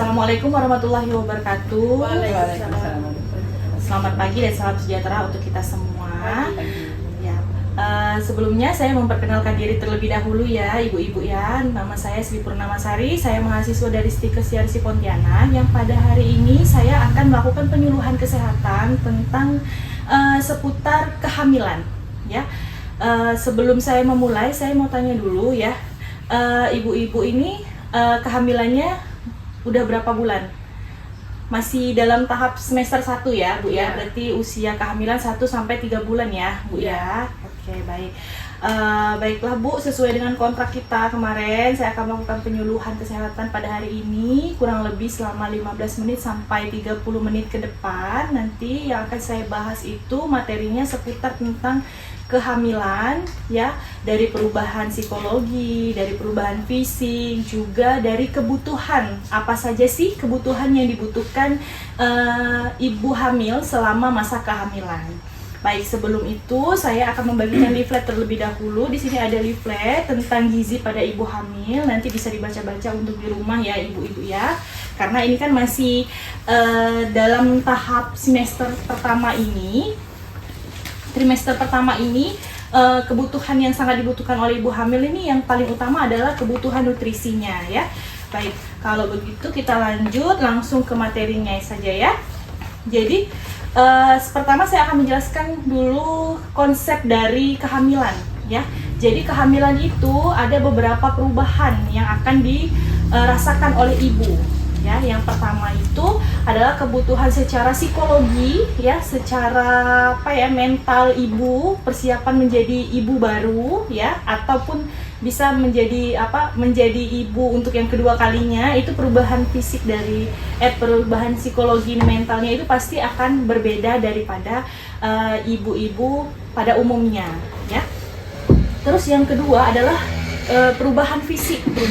Assalamualaikum warahmatullahi wabarakatuh. Waalaikumsalam. Selamat pagi dan salam sejahtera untuk kita semua. Ya, sebelumnya saya memperkenalkan diri terlebih dahulu ya, ibu-ibu ya. Nama saya Sri Purnamasari. Saya mahasiswa dari Stikes CRC Pontianak yang pada hari ini saya akan melakukan penyuluhan kesehatan tentang seputar kehamilan. Ya, sebelum saya memulai, saya mau tanya dulu ya, ibu-ibu ini kehamilannya udah berapa bulan? Masih dalam tahap semester 1 ya Bu ya? Berarti usia kehamilan 1-3 bulan ya Bu ya? Oke, baik. Baiklah Bu, sesuai dengan kontrak kita kemarin, saya akan melakukan penyuluhan kesehatan pada hari ini kurang lebih selama 15 menit sampai 30 menit ke depan. Nanti yang akan saya bahas itu materinya seputar tentang kehamilan ya, dari perubahan psikologi, dari perubahan fisik, juga dari kebutuhan. Apa saja sih kebutuhan yang dibutuhkan ibu hamil selama masa kehamilan. Baik, sebelum itu saya akan membagikan leaflet terlebih dahulu. Di sini ada leaflet tentang gizi pada ibu hamil. Nanti bisa dibaca-baca untuk di rumah ya ibu-ibu ya. Karena ini kan masih dalam tahap semester pertama ini. Trimester pertama ini kebutuhan yang sangat dibutuhkan oleh ibu hamil ini yang paling utama adalah kebutuhan nutrisinya ya. Baik, kalau begitu kita lanjut langsung ke materinya saja ya. Jadi pertama saya akan menjelaskan dulu konsep dari kehamilan ya. Jadi kehamilan itu ada beberapa perubahan yang akan dirasakan oleh ibu. Ya, yang pertama itu adalah kebutuhan secara psikologi ya, secara mental ibu, persiapan menjadi ibu baru ya, ataupun bisa menjadi ibu untuk yang kedua kalinya. Itu perubahan fisik dari perubahan psikologi mentalnya itu pasti akan berbeda daripada ibu-ibu pada umumnya ya. Terus yang kedua adalah perubahan fisik itu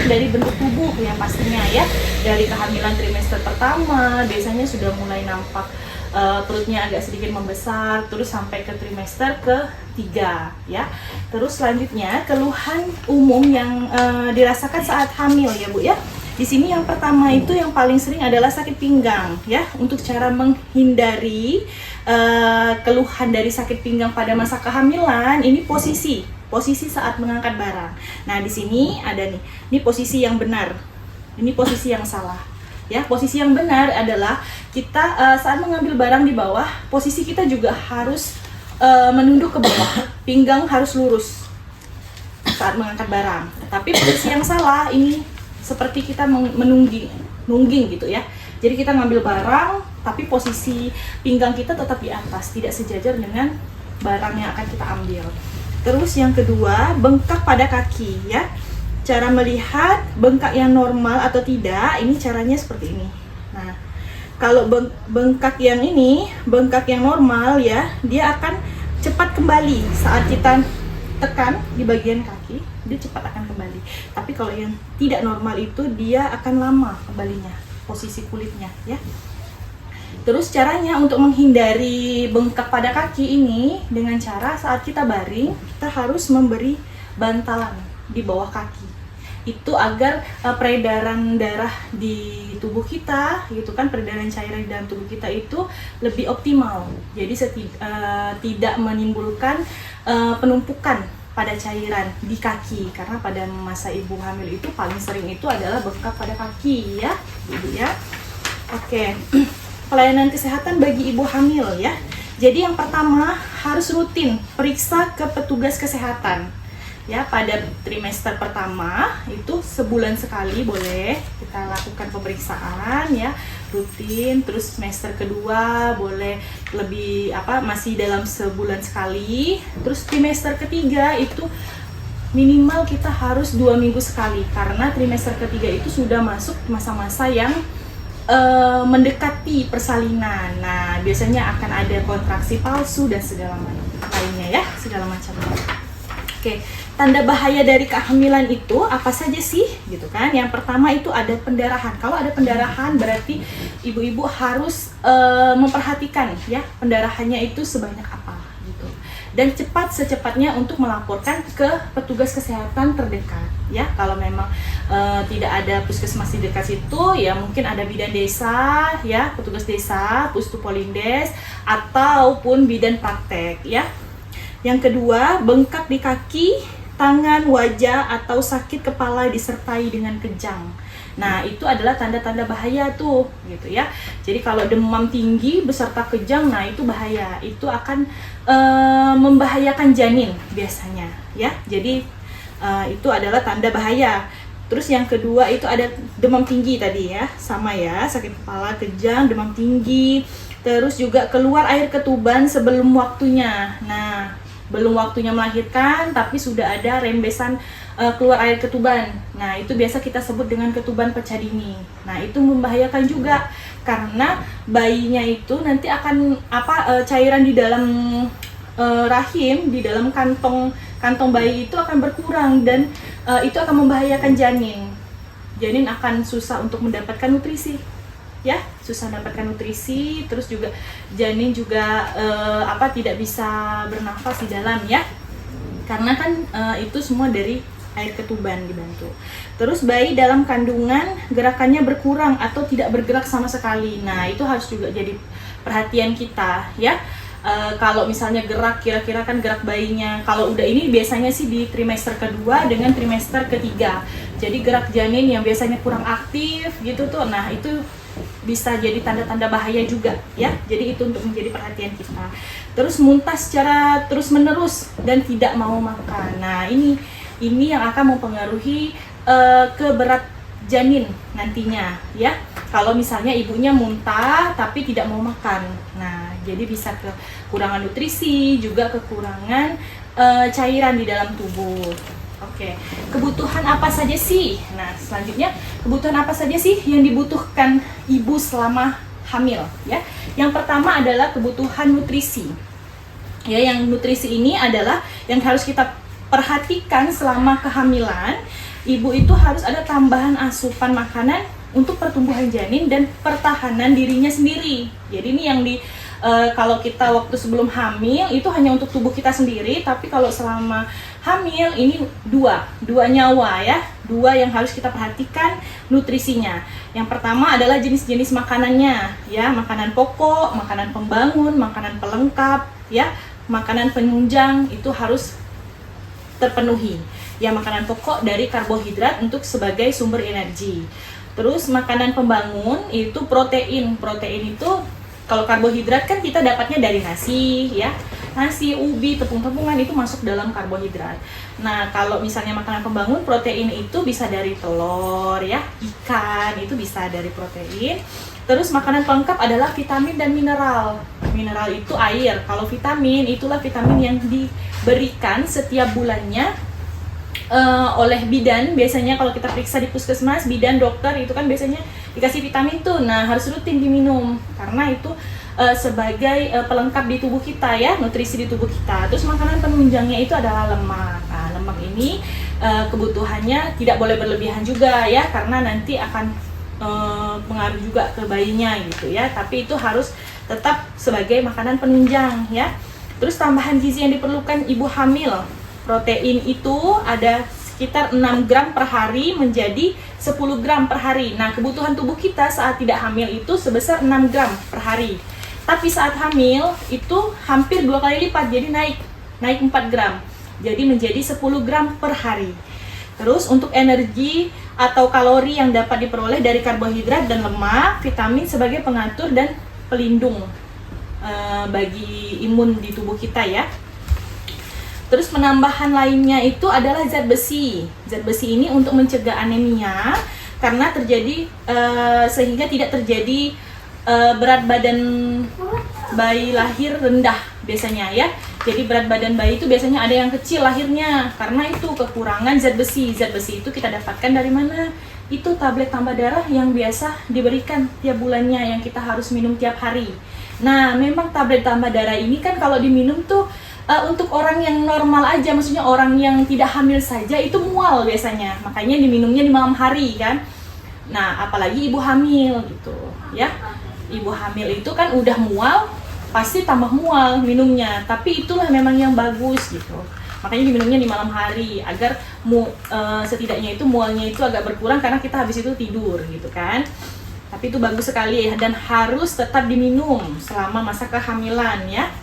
dari bentuk tubuh yang pastinya ya. Dari kehamilan trimester pertama biasanya sudah mulai nampak perutnya agak sedikit membesar, terus sampai ke trimester ketiga ya. Terus selanjutnya keluhan umum yang dirasakan saat hamil ya Bu ya. Di sini yang pertama itu yang paling sering adalah sakit pinggang ya. Untuk cara menghindari keluhan dari sakit pinggang pada masa kehamilan, ini posisi saat mengangkat barang. Nah, di sini ada nih. Ini posisi yang benar. Ini posisi yang salah. Ya, posisi yang benar adalah kita saat mengambil barang di bawah, posisi kita juga harus menunduk ke bawah. Pinggang harus lurus saat mengangkat barang. Tapi posisi yang salah ini seperti kita nungging gitu ya. Jadi kita ngambil barang, tapi posisi pinggang kita tetap di atas, tidak sejajar dengan barang yang akan kita ambil. Terus yang kedua, bengkak pada kaki ya. Cara melihat bengkak yang normal atau tidak, ini caranya seperti ini. Nah, kalau bengkak yang ini, bengkak yang normal ya, dia akan cepat kembali saat kita tekan di bagian kaki, dia cepat akan kembali. Tapi kalau yang tidak normal itu dia akan lama kembalinya, posisi kulitnya ya. Terus caranya untuk menghindari bengkak pada kaki ini dengan cara saat kita baring, kita harus memberi bantalan di bawah kaki. Itu agar peredaran darah di tubuh kita, gitu kan, peredaran cairan di dalam tubuh kita itu lebih optimal. Jadi tidak menimbulkan penumpukan pada cairan di kaki, karena pada masa ibu hamil itu paling sering itu adalah bengkak pada kaki ya, Ibu ya. Oke. Pelayanan kesehatan bagi ibu hamil ya. Jadi yang pertama harus rutin periksa ke petugas kesehatan ya. Pada trimester pertama itu sebulan sekali boleh kita lakukan pemeriksaan ya, rutin. Terus semester kedua boleh lebih masih dalam sebulan sekali. Terus trimester ketiga itu minimal kita harus 2 minggu sekali, karena trimester ketiga itu sudah masuk masa-masa yang mendekati persalinan. Nah, biasanya akan ada kontraksi palsu dan segala macam lainnya ya, segala macamnya. Oke, tanda bahaya dari kehamilan itu apa saja sih, gitu kan? Yang pertama itu ada pendarahan. Kalau ada pendarahan berarti ibu-ibu harus memperhatikan ya, pendarahannya itu sebanyak apa gitu. Dan secepatnya untuk melaporkan ke petugas kesehatan terdekat ya. Kalau memang tidak ada puskesmas di dekat situ, ya mungkin ada bidan desa, ya, petugas desa, Pustupolindes, ataupun bidan praktek, ya. Yang kedua, bengkak di kaki, tangan, wajah, atau sakit kepala disertai dengan kejang. Nah, itu adalah tanda-tanda bahaya tuh, gitu ya. Jadi kalau demam tinggi beserta kejang, nah itu bahaya. Itu akan membahayakan janin biasanya, ya. Jadi itu adalah tanda bahaya. Terus yang kedua itu ada demam tinggi tadi ya, sama ya, sakit kepala, kejang, demam tinggi. Terus juga keluar air ketuban sebelum waktunya. Nah, belum waktunya melahirkan tapi sudah ada rembesan keluar air ketuban. Nah, itu biasa kita sebut dengan ketuban pecah dini. Nah, itu membahayakan juga karena bayinya itu nanti akan cairan di dalam rahim, di dalam kantong bayi itu akan berkurang dan itu akan membahayakan janin. Janin akan susah untuk mendapatkan nutrisi, ya, susah mendapatkan nutrisi. Terus juga janin juga tidak bisa bernafas di dalam, ya, karena kan itu semua dari air ketuban dibantu. Terus bayi dalam kandungan gerakannya berkurang atau tidak bergerak sama sekali. Nah, itu harus juga jadi perhatian kita, ya. Kalau misalnya gerak, kira-kira kan gerak bayinya, kalau udah ini biasanya sih di trimester kedua dengan trimester ketiga. Jadi gerak janin yang biasanya kurang aktif gitu tuh, nah itu bisa jadi tanda-tanda bahaya juga, ya. Jadi itu untuk menjadi perhatian kita. Terus muntah secara terus-menerus dan tidak mau makan. Nah, ini yang akan mempengaruhi keberat janin nantinya, ya. Kalau misalnya ibunya muntah tapi tidak mau makan, nah jadi bisa kekurangan nutrisi, juga kekurangan cairan di dalam tubuh. Oke, kebutuhan apa saja sih? Nah, selanjutnya kebutuhan apa saja sih yang dibutuhkan ibu selama hamil, ya? Yang pertama adalah kebutuhan nutrisi. Ya, yang nutrisi ini adalah yang harus kita perhatikan selama kehamilan. Ibu itu harus ada tambahan asupan makanan untuk pertumbuhan janin dan pertahanan dirinya sendiri. Jadi ini yang kalau kita waktu sebelum hamil itu hanya untuk tubuh kita sendiri, tapi kalau selama hamil ini dua nyawa, ya, dua yang harus kita perhatikan nutrisinya. Yang pertama adalah jenis-jenis makanannya, ya, makanan pokok, makanan pembangun, makanan pelengkap, ya, makanan penunjang itu harus terpenuhi. Ya, makanan pokok dari karbohidrat untuk sebagai sumber energi. Terus makanan pembangun itu protein. Protein itu kalau karbohidrat kan kita dapatnya dari nasi, ya. Nasi, ubi, tepung-tepungan itu masuk dalam karbohidrat. Nah, kalau misalnya makanan pembangun, protein itu bisa dari telur, ya, ikan, itu bisa dari protein. Terus makanan pelengkap adalah vitamin dan mineral. Mineral itu air. Kalau vitamin, itulah vitamin yang diberikan setiap bulannya oleh bidan. Biasanya kalau kita periksa di puskesmas, bidan, dokter itu kan biasanya dikasih vitamin tuh. Nah, harus rutin diminum karena itu sebagai pelengkap di tubuh kita, ya, nutrisi di tubuh kita. Terus makanan penunjangnya itu adalah lemak. Nah, lemak ini kebutuhannya tidak boleh berlebihan juga, ya, karena nanti akan pengaruh juga ke bayinya gitu, ya. Tapi itu harus tetap sebagai makanan penunjang, ya. Terus tambahan gizi yang diperlukan ibu hamil. Protein itu ada sekitar 6 gram per hari menjadi 10 gram per hari. Nah, kebutuhan tubuh kita saat tidak hamil itu sebesar 6 gram per hari. Tapi saat hamil itu hampir 2 kali lipat, jadi naik 4 gram. Jadi menjadi 10 gram per hari. Terus untuk energi atau kalori yang dapat diperoleh dari karbohidrat dan lemak, vitamin sebagai pengatur dan pelindung bagi imun di tubuh kita, ya. Terus penambahan lainnya itu adalah zat besi. Zat besi ini untuk mencegah anemia karena terjadi sehingga tidak terjadi berat badan bayi lahir rendah biasanya, ya. Jadi berat badan bayi itu biasanya ada yang kecil lahirnya karena itu kekurangan zat besi. Zat besi itu kita dapatkan dari mana? Itu tablet tambah darah yang biasa diberikan tiap bulannya yang kita harus minum tiap hari. Nah, memang tablet tambah darah ini kan kalau diminum tuh untuk orang yang normal aja, maksudnya orang yang tidak hamil saja itu mual biasanya, makanya diminumnya di malam hari kan. Nah, apalagi ibu hamil gitu, ya. Ibu hamil itu kan udah mual, pasti tambah mual minumnya, tapi itulah memang yang bagus gitu. Makanya diminumnya di malam hari agar setidaknya itu mualnya itu agak berkurang karena kita habis itu tidur gitu kan. Tapi itu bagus sekali dan harus tetap diminum selama masa kehamilan ya.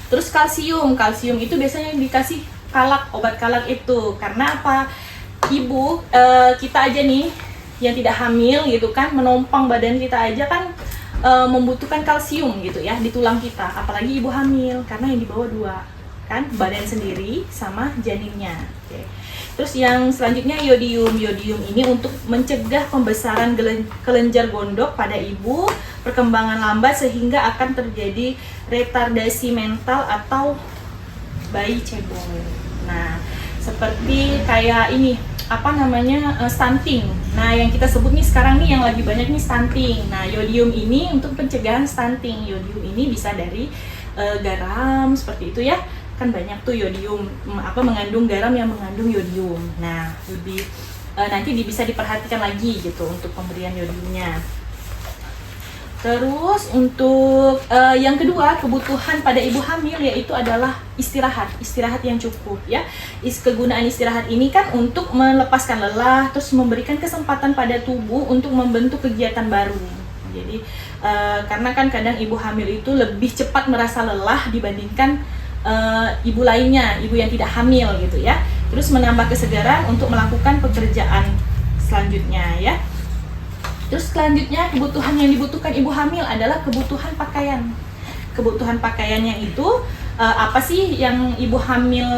Terus kalsium itu biasanya dikasih kalak, obat kalak itu karena apa? Ibu kita aja nih yang tidak hamil gitu kan, menompang badan kita aja kan membutuhkan kalsium gitu ya di tulang kita, apalagi ibu hamil karena yang dibawa dua kan, badan sendiri sama janinnya. Oke. Terus yang selanjutnya yodium ini untuk mencegah pembesaran kelenjar gondok pada ibu, perkembangan lambat sehingga akan terjadi retardasi mental atau bayi cebol. Nah seperti kayak ini stunting. Nah yang kita sebut nih sekarang nih yang lagi banyak nih stunting. Nah yodium ini untuk pencegahan stunting. Yodium ini bisa dari garam seperti itu ya, kan banyak tuh yodium mengandung garam yang mengandung yodium. Nah lebih nanti bisa diperhatikan lagi gitu untuk pemberian yodiumnya. Terus untuk yang kedua, kebutuhan pada ibu hamil yaitu adalah istirahat yang cukup ya. Kegunaan istirahat ini kan untuk melepaskan lelah, terus memberikan kesempatan pada tubuh untuk membentuk kegiatan baru. Jadi karena kan kadang ibu hamil itu lebih cepat merasa lelah dibandingkan ibu lainnya, ibu yang tidak hamil gitu ya. Terus menambah kesegaran untuk melakukan pekerjaan selanjutnya ya. Terus selanjutnya kebutuhan yang dibutuhkan ibu hamil adalah kebutuhan pakaian. Kebutuhan pakaiannya itu apa sih yang ibu hamil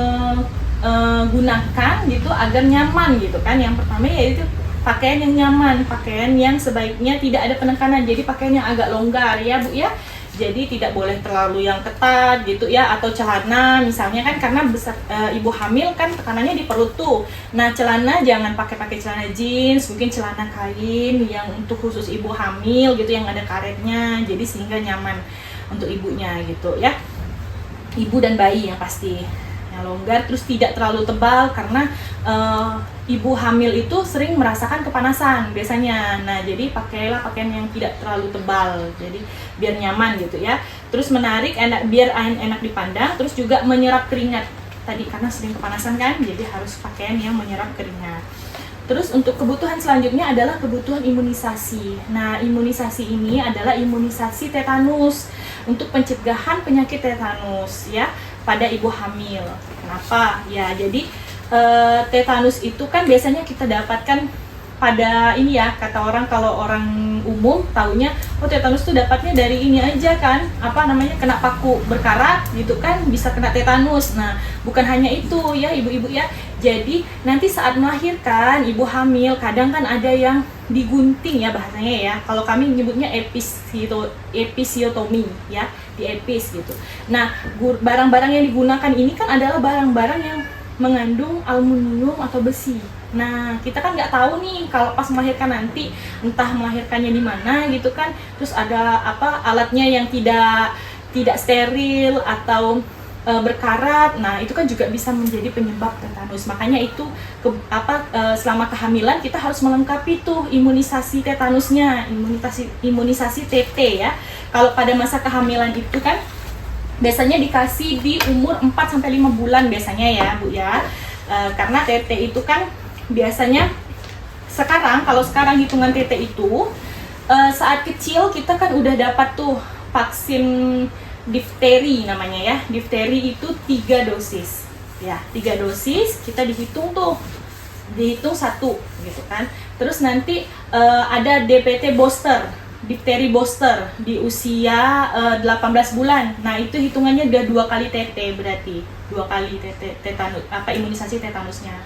gunakan gitu agar nyaman gitu kan. Yang pertama yaitu pakaian yang nyaman, pakaian yang sebaiknya tidak ada penekanan. Jadi pakaian yang agak longgar ya Bu ya. Jadi tidak boleh terlalu yang ketat gitu ya, atau celana misalnya kan karena ibu hamil kan tekanannya di perut tuh. Nah celana jangan pakai celana jeans, mungkin celana kain yang untuk khusus ibu hamil gitu yang ada karetnya, jadi sehingga nyaman untuk ibunya gitu ya. Ibu dan bayi yang pasti yang longgar, terus tidak terlalu tebal karena ibu hamil itu sering merasakan kepanasan biasanya. Nah jadi pakailah pakaian yang tidak terlalu tebal, jadi biar nyaman gitu ya. Terus menarik, biar enak dipandang, terus juga menyerap keringat tadi karena sering kepanasan kan, jadi harus pakaian yang menyerap keringat. Terus untuk kebutuhan selanjutnya adalah kebutuhan imunisasi. Nah imunisasi ini adalah imunisasi tetanus untuk pencegahan penyakit tetanus ya pada ibu hamil. Kenapa? Ya jadi tetanus itu kan biasanya kita dapatkan pada ini ya, kata orang kalau orang umum taunya tetanus itu dapatnya dari ini aja kan, kena paku berkarat gitu kan bisa kena tetanus. Nah bukan hanya itu ya ibu-ibu ya, jadi nanti saat melahirkan ibu hamil kadang kan ada yang digunting ya bahasanya ya, kalau kami menyebutnya episiotomi ya, di epis gitu. Nah barang-barang yang digunakan ini kan adalah barang-barang yang mengandung aluminium atau besi. Nah kita kan nggak tahu nih kalau pas melahirkan nanti entah melahirkannya di mana gitu kan, terus ada alatnya yang tidak steril atau berkarat. Nah itu kan juga bisa menjadi penyebab tetanus. Makanya itu selama kehamilan kita harus melengkapi tuh imunisasi tetanusnya, imunisasi TT ya. Kalau pada masa kehamilan itu kan biasanya dikasih di umur 4-5 bulan biasanya ya Bu ya. Karena TT itu kan biasanya kalau sekarang hitungan TT itu saat kecil kita kan udah dapat tuh vaksin difteri namanya ya. Difteri itu 3 dosis ya, 3 dosis kita dihitung 1 gitu kan. Terus nanti ada DPT booster, difteri booster di usia 18 bulan. Nah itu hitungannya udah 2 kali TT, berarti 2 kali tetanus, imunisasi tetanusnya.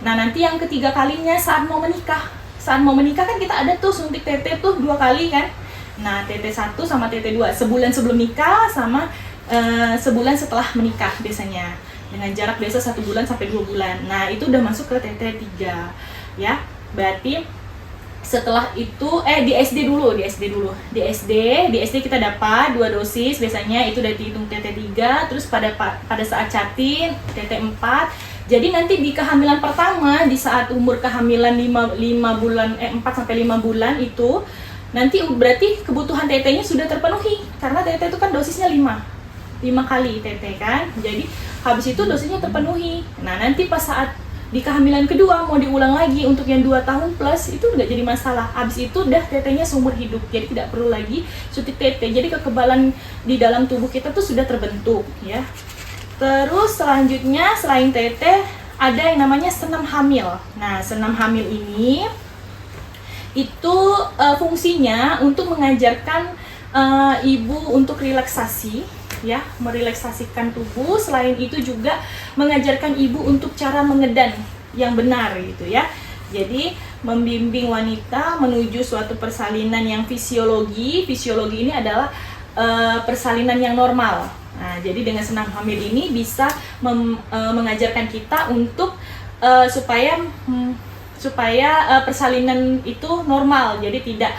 Nah nanti yang ketiga kalinya saat mau menikah kan kita ada tuh suntik TT tuh 2 kali kan. Nah TT 1 sama TT 2 sebulan sebelum nikah sama sebulan setelah menikah biasanya, dengan jarak biasa 1 bulan sampai 2 bulan. Nah itu udah masuk ke TT 3 ya. Berarti setelah itu di SD dulu. Di SD kita dapat 2 dosis biasanya, itu udah dihitung TT 3. Terus pada saat catin TT 4. Jadi nanti di kehamilan pertama, di saat umur kehamilan 4 sampai 5 bulan itu nanti berarti kebutuhan TT-nya sudah terpenuhi karena TT itu kan dosisnya 5. 5 kali tete kan. Jadi habis itu dosisnya terpenuhi. Nah, nanti pas saat di kehamilan kedua mau diulang lagi untuk yang 2 tahun plus itu nggak jadi masalah. Habis itu udah tetenya seumur hidup, jadi tidak perlu lagi suntik tete. Jadi kekebalan di dalam tubuh kita tuh sudah terbentuk ya. Terus selanjutnya selain tete ada yang namanya senam hamil. Nah, senam hamil ini itu fungsinya untuk mengajarkan ibu untuk relaksasi ya, merelaksasikan tubuh. Selain itu juga mengajarkan ibu untuk cara mengedan yang benar gitu ya. Jadi membimbing wanita menuju suatu persalinan yang fisiologi. Fisiologi ini adalah persalinan yang normal. Nah, jadi dengan senam hamil ini bisa mengajarkan kita untuk supaya persalinan itu normal. Jadi tidak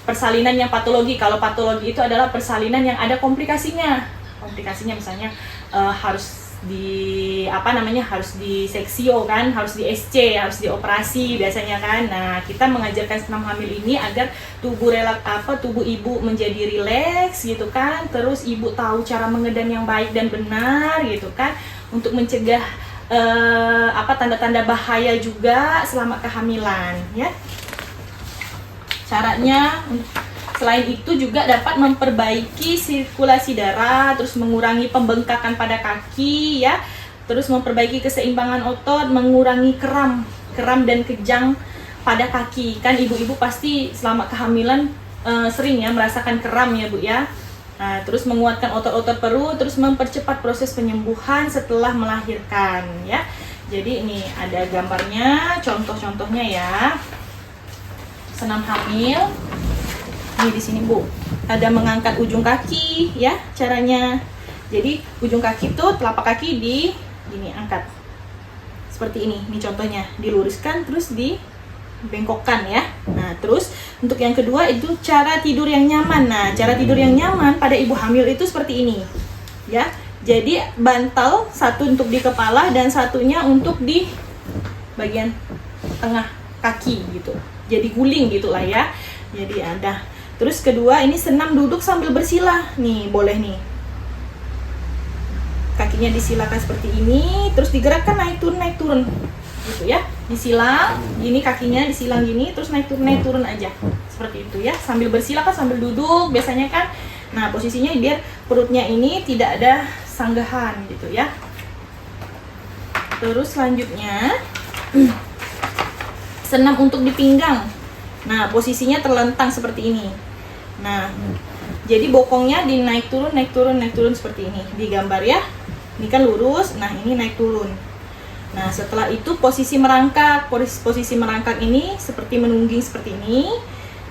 persalinan yang patologi. Kalau patologi itu adalah persalinan yang ada komplikasinya. Komplikasinya misalnya harus harus di seksio kan, harus di SC, harus dioperasi biasanya kan. Nah, kita mengajarkan senam hamil ini agar tubuh ibu menjadi rileks gitu kan. Terus ibu tahu cara mengedan yang baik dan benar gitu kan, untuk mencegah tanda-tanda bahaya juga selama kehamilan ya. Caranya selain itu juga dapat memperbaiki sirkulasi darah, terus mengurangi pembengkakan pada kaki ya, terus memperbaiki keseimbangan otot, mengurangi kram dan kejang pada kaki. Kan ibu-ibu pasti selama kehamilan sering ya merasakan kram ya Bu ya. Nah, terus menguatkan otot-otot perut, terus mempercepat proses penyembuhan setelah melahirkan ya. Jadi ini ada gambarnya, contoh-contohnya ya. Senam hamil. Ini di sini Bu. Ada mengangkat ujung kaki ya caranya. Jadi ujung kaki tuh telapak kaki ini angkat. Seperti ini. Ini contohnya, diluruskan terus dibengkokkan ya. Nah, terus untuk yang kedua itu cara tidur yang nyaman. Nah, cara tidur yang nyaman pada ibu hamil itu seperti ini. Ya. Jadi bantal satu untuk di kepala dan satunya untuk di bagian tengah kaki gitu. Jadi guling gitulah ya. Jadi ada. Terus kedua ini senam duduk sambil bersila. Nih, boleh nih. Kakinya disilakan seperti ini, terus digerakkan naik turun gitu ya. Disilang, gini kakinya disilang gini, terus naik turun aja. Seperti itu ya. Sambil bersila kan sambil duduk biasanya kan. Nah, posisinya biar perutnya ini tidak ada sanggahan gitu ya. Terus selanjutnya senam untuk di pinggang. Nah, posisinya terlentang seperti ini. Nah, jadi bokongnya naik turun seperti ini. Digambar ya. Ini kan lurus, nah ini naik turun. Nah, setelah itu posisi merangkak. Posisi merangkak ini seperti menungging seperti ini.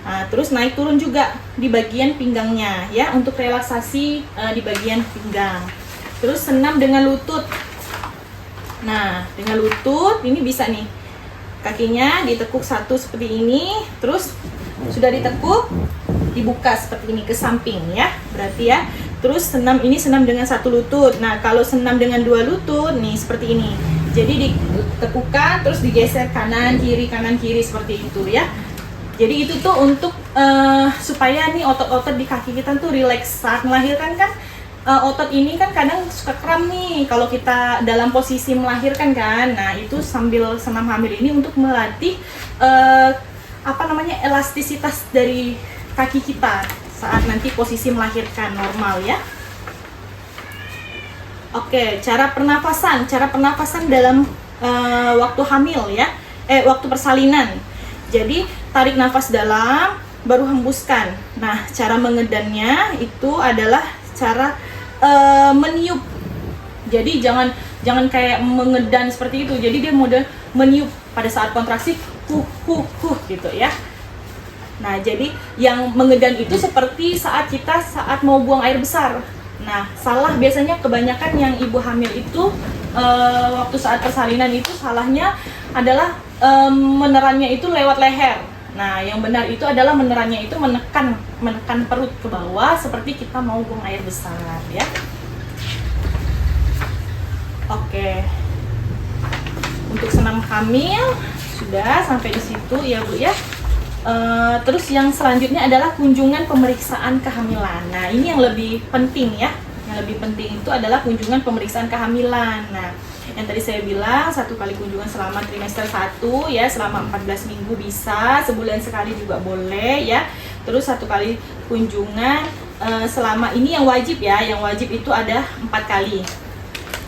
Nah, terus naik turun juga di bagian pinggangnya ya, untuk relaksasi di bagian pinggang. Terus senam dengan lutut. Nah, dengan lutut ini bisa nih. Kakinya ditekuk satu seperti ini, terus sudah ditekuk, dibuka seperti ini ke samping ya, berarti ya. Terus senam dengan satu lutut. Nah, kalau senam dengan dua lutut nih seperti ini. Jadi ditekukan terus digeser kanan kiri seperti itu ya. Jadi itu tuh untuk supaya nih otot-otot di kaki kita tuh rileks saat melahirkan kan. Otot ini kan kadang suka kram nih kalau kita dalam posisi melahirkan kan. Nah, itu sambil senam hamil ini untuk melatih elastisitas dari kaki kita saat nanti posisi melahirkan normal ya. Oke, cara pernafasan dalam waktu hamil ya, waktu persalinan. Jadi tarik nafas dalam, baru hembuskan. Nah, cara mengedannya itu adalah cara meniup. Jadi jangan kayak mengedan seperti itu. Jadi dia mode meniup pada saat kontraksi, gitu ya. Nah, jadi yang mengedan itu seperti saat mau buang air besar. Nah, salah biasanya kebanyakan yang ibu hamil itu waktu saat persalinan itu salahnya adalah menerannya itu lewat leher. Nah, yang benar itu adalah menerannya itu menekan perut ke bawah seperti kita mau buang air besar ya. Oke. Untuk senam hamil sudah sampai di situ ya Bu ya. Terus yang selanjutnya adalah kunjungan pemeriksaan kehamilan. Nah, ini yang lebih penting ya. Yang lebih penting itu adalah kunjungan pemeriksaan kehamilan. Nah, yang tadi saya bilang 1 kali kunjungan selama trimester 1 ya, selama 14 minggu bisa, sebulan sekali juga boleh ya. Terus 1 kali kunjungan selama ini yang wajib ya, yang wajib itu ada 4 kali.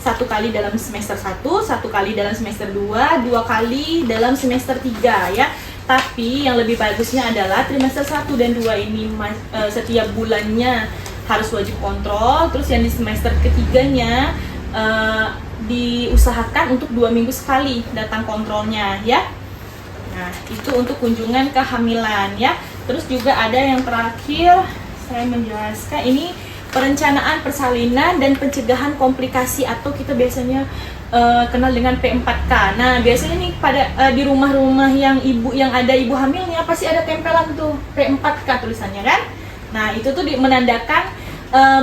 1 kali dalam semester 1, 1 kali dalam semester 2, 2 kali dalam semester 3 ya. Tapi yang lebih bagusnya adalah trimester 1 dan 2 ini setiap bulannya harus wajib kontrol. Terus yang di semester ketiganya diusahakan untuk 2 minggu sekali datang kontrolnya ya. Nah, itu untuk kunjungan kehamilan ya. Terus juga ada yang terakhir, saya menjelaskan ini perencanaan persalinan dan pencegahan komplikasi atau kita biasanya kenal dengan P4K. Nah, biasanya nih pada di rumah-rumah yang ada ibu hamil nih apa sih ada tempelan tuh P4K tulisannya kan? Nah, itu tuh menandakan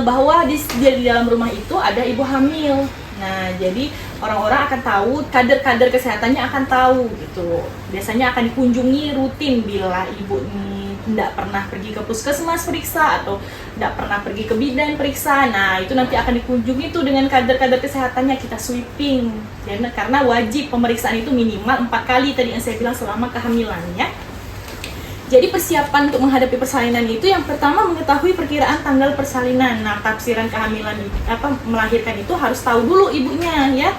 bahwa di dalam rumah itu ada ibu hamil. Nah, jadi orang-orang akan tahu, kader-kader kesehatannya akan tahu gitu. Biasanya akan dikunjungi rutin bila ibu nih tidak pernah pergi ke puskesmas periksa atau tidak pernah pergi ke bidan periksa. Nah, itu nanti akan dikunjungi tuh dengan kader-kader kesehatannya, kita sweeping. Karena wajib pemeriksaan itu minimal 4 kali tadi yang saya bilang selama kehamilan ya. Jadi persiapan untuk menghadapi persalinan itu yang pertama mengetahui perkiraan tanggal persalinan. Nah, tafsiran kehamilan melahirkan itu harus tahu dulu ibunya ya.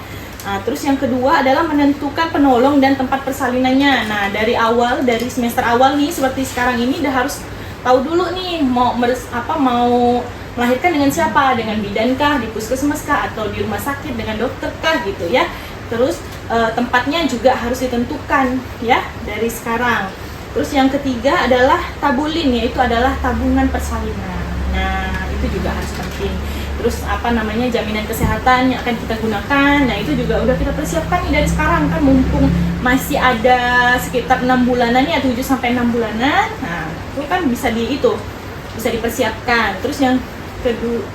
Nah, terus yang kedua adalah menentukan penolong dan tempat persalinannya. Nah, dari semester awal nih seperti sekarang ini udah harus tahu dulu nih mau melahirkan dengan siapa, dengan bidankah, di puskesmas kah, atau di rumah sakit dengan dokter kah gitu ya. Terus tempatnya juga harus ditentukan ya dari sekarang. Terus yang ketiga adalah tabulin, yaitu adalah tabungan persalinan. Nah, itu juga harus penting. Terus jaminan kesehatan yang akan kita gunakan. Nah, itu juga udah kita persiapkan nih dari sekarang kan, mumpung masih ada sekitar 6 bulanan ya, 7 sampai 6 bulanan. Nah, itu kan bisa dipersiapkan. Terus yang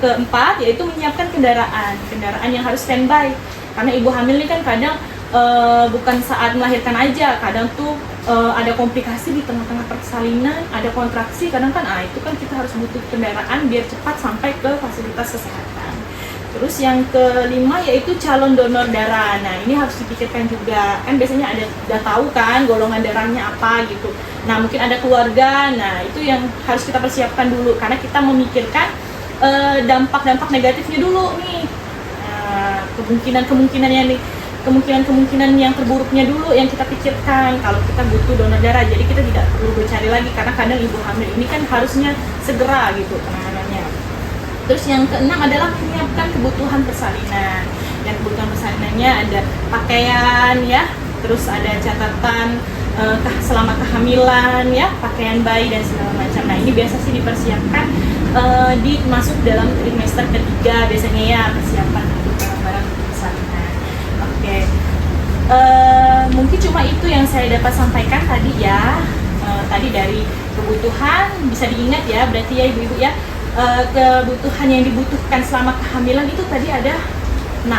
keempat yaitu menyiapkan kendaraan yang harus standby. Karena ibu hamil ini kan kadang bukan saat melahirkan aja, kadang tuh ada komplikasi di tengah-tengah persalinan, ada kontraksi, kadang kan itu kan kita harus butuh kendaraan biar cepat sampai ke fasilitas kesehatan. Terus yang kelima yaitu calon donor darah. Nah, ini harus dipikirkan juga, kan biasanya udah tahu kan golongan darahnya apa gitu. Nah, mungkin ada keluarga, nah itu yang harus kita persiapkan dulu karena kita memikirkan dampak-dampak negatifnya dulu nih. Nah, kemungkinan yang terburuknya dulu yang kita pikirkan kalau kita butuh donor darah. Jadi kita tidak perlu bercari lagi karena kadang ibu hamil ini kan harusnya segera gitu penanganannya. Terus yang keenam adalah menyiapkan kebutuhan persalinan. Dan kebutuhan persalinannya ada pakaian ya, terus ada catatan selama kehamilan ya, pakaian bayi dan segala macam. Nah, ini biasa sih dipersiapkan masuk dalam trimester ketiga biasanya ya, persiapan untuk barang-barang persalinan. Oke. Mungkin cuma itu yang saya dapat sampaikan tadi ya. Tadi dari kebutuhan bisa diingat ya, berarti ya ibu-ibu ya, kebutuhan yang dibutuhkan selama kehamilan itu tadi ada 6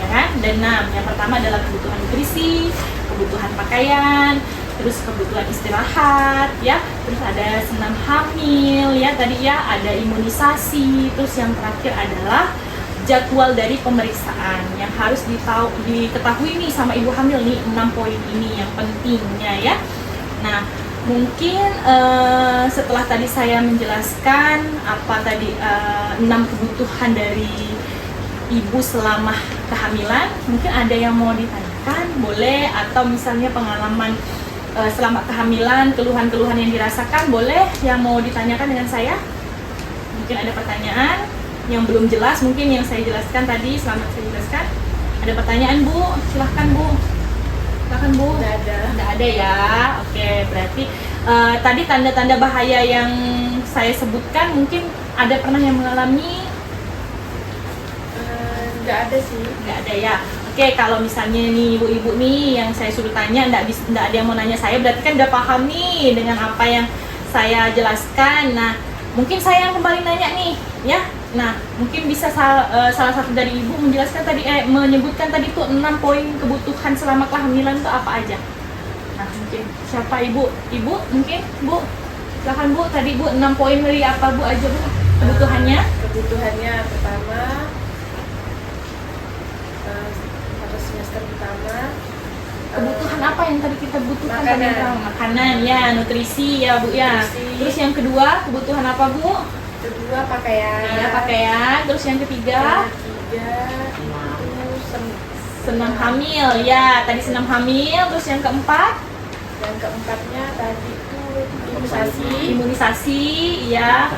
ya kan. Dan 6 yang pertama adalah kebutuhan nutrisi, kebutuhan pakaian, terus kebutuhan istirahat ya, terus ada senam hamil ya tadi ya, ada imunisasi. Terus yang terakhir adalah jadwal dari pemeriksaan yang harus diketahui nih sama ibu hamil nih, 6 poin ini yang pentingnya ya. Nah, mungkin setelah tadi saya menjelaskan apa tadi 6 kebutuhan dari ibu selama kehamilan, mungkin ada yang mau ditanyakan, boleh, atau misalnya pengalaman selama kehamilan, keluhan-keluhan yang dirasakan, boleh yang mau ditanyakan dengan saya. Mungkin ada pertanyaan yang belum jelas, mungkin yang saya jelaskan tadi, selamat saya jelaskan. Ada pertanyaan Bu, silahkan Bu. Silahkan Bu. Nggak ada ya. Oke, berarti tadi tanda-tanda bahaya yang saya sebutkan mungkin ada pernah yang mengalami? Nggak ada sih. Nggak ada ya. Oke, kalau misalnya nih ibu-ibu nih yang saya suruh tanya nggak ada yang mau nanya saya, berarti kan udah paham nih dengan apa yang saya jelaskan. Nah, mungkin saya yang kembali nanya nih ya. Nah, mungkin bisa salah satu dari ibu menjelaskan tadi, menyebutkan tadi tuh 6 poin kebutuhan selama kehamilan itu apa aja. Nah, mungkin siapa ibu? Ibu mungkin Bu, silakan Bu, tadi Bu 6 poin dari apa Bu aja Bu? Kebutuhannya? Kebutuhannya pertama pada semester pertama Kebutuhan apa yang tadi kita butuhkan? Makanan. Makanan ya, nutrisi ya Bu ya. Nutrisi. Terus yang kedua kebutuhan apa Bu? kedua pakaian. Ya pakaian. Terus yang ketiga Yang ketiga itu senam hamil ya. Tadi senam hamil. Terus yang keempat yang keempatnya tadi itu imunisasi. imunisasi ya.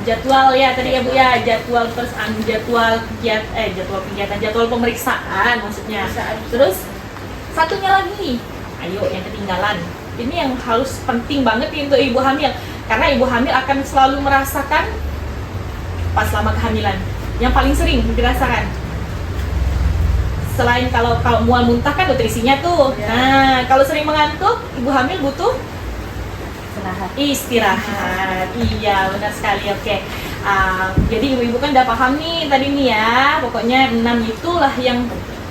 Jadwal ya tadi ya Bu ya, jadwal jadwal pemeriksaan maksudnya. Pemeriksaan. Terus satunya lagi, ayo yang ketinggalan. Ini yang harus penting banget nih untuk ibu hamil, karena ibu hamil akan selalu merasakan pas selama kehamilan. Yang paling sering dirasakan, selain kalau mual muntah kan nutrisinya tuh. Ya. Nah kalau sering mengantuk, ibu hamil butuh istirahat. Iya benar sekali. Oke. Jadi ibu-ibu kan udah paham nih tadi nih ya. Pokoknya 6 itulah yang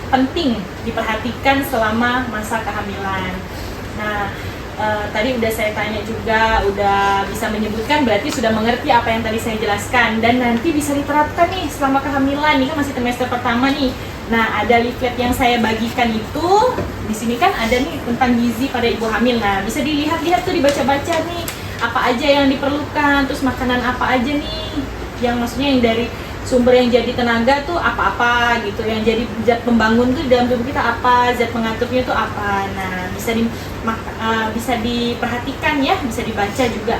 penting diperhatikan selama masa kehamilan. Nah tadi udah saya tanya juga, udah bisa menyebutkan, berarti sudah mengerti apa yang tadi saya jelaskan dan nanti bisa diterapkan nih selama kehamilan. Ini kan masih trimester pertama nih. Nah, ada leaflet yang saya bagikan itu, di sini kan ada nih tentang gizi pada ibu hamil. Nah, bisa dilihat-lihat tuh, dibaca-baca nih, apa aja yang diperlukan, terus makanan apa aja nih, yang maksudnya yang dari sumber yang jadi tenaga tuh apa-apa gitu, yang jadi zat pembangun tuh dalam tubuh kita apa, zat pengaturnya tuh apa. Nah, bisa diperhatikan ya, bisa dibaca juga.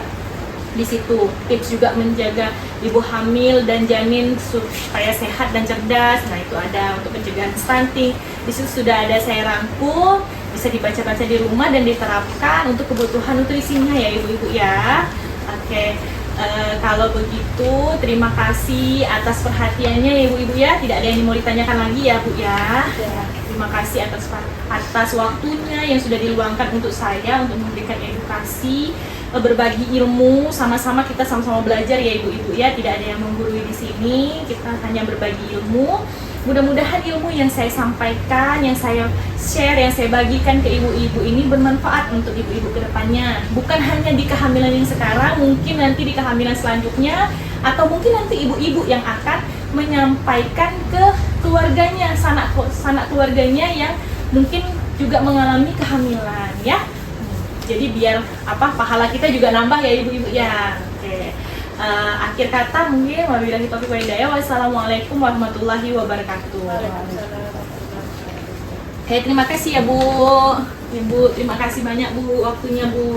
Di situ tips juga menjaga ibu hamil dan janin supaya sehat dan cerdas. Nah itu ada untuk pencegahan stunting. Di situ sudah ada saya rangkum, bisa dibaca-baca di rumah dan diterapkan untuk kebutuhan nutrisinya ya ibu-ibu ya. Oke, kalau begitu terima kasih atas perhatiannya ya ibu-ibu ya. Tidak ada yang mau ditanyakan lagi ya Bu ya. Terima kasih atas waktunya yang sudah diluangkan untuk saya untuk memberikan edukasi, berbagi ilmu, sama-sama kita sama-sama belajar ya ibu-ibu ya. Tidak ada yang menggurui di sini, kita hanya berbagi ilmu. Mudah-mudahan ilmu yang saya sampaikan, yang saya share, yang saya bagikan ke ibu-ibu ini bermanfaat untuk ibu-ibu ke depannya. Bukan hanya di kehamilan yang sekarang, mungkin nanti di kehamilan selanjutnya, atau mungkin nanti ibu-ibu yang akan menyampaikan ke keluarganya, sanak keluarganya yang mungkin juga mengalami kehamilan ya. Jadi biar pahala kita juga nambah ya ibu-ibu ya. Oke. Akhir kata mungkin wabillahi taufiq wal hidayah. Wassalamualaikum warahmatullahi wabarakatuh. Oke, terima kasih ya Bu. Ibu, terima kasih banyak Bu waktunya Bu.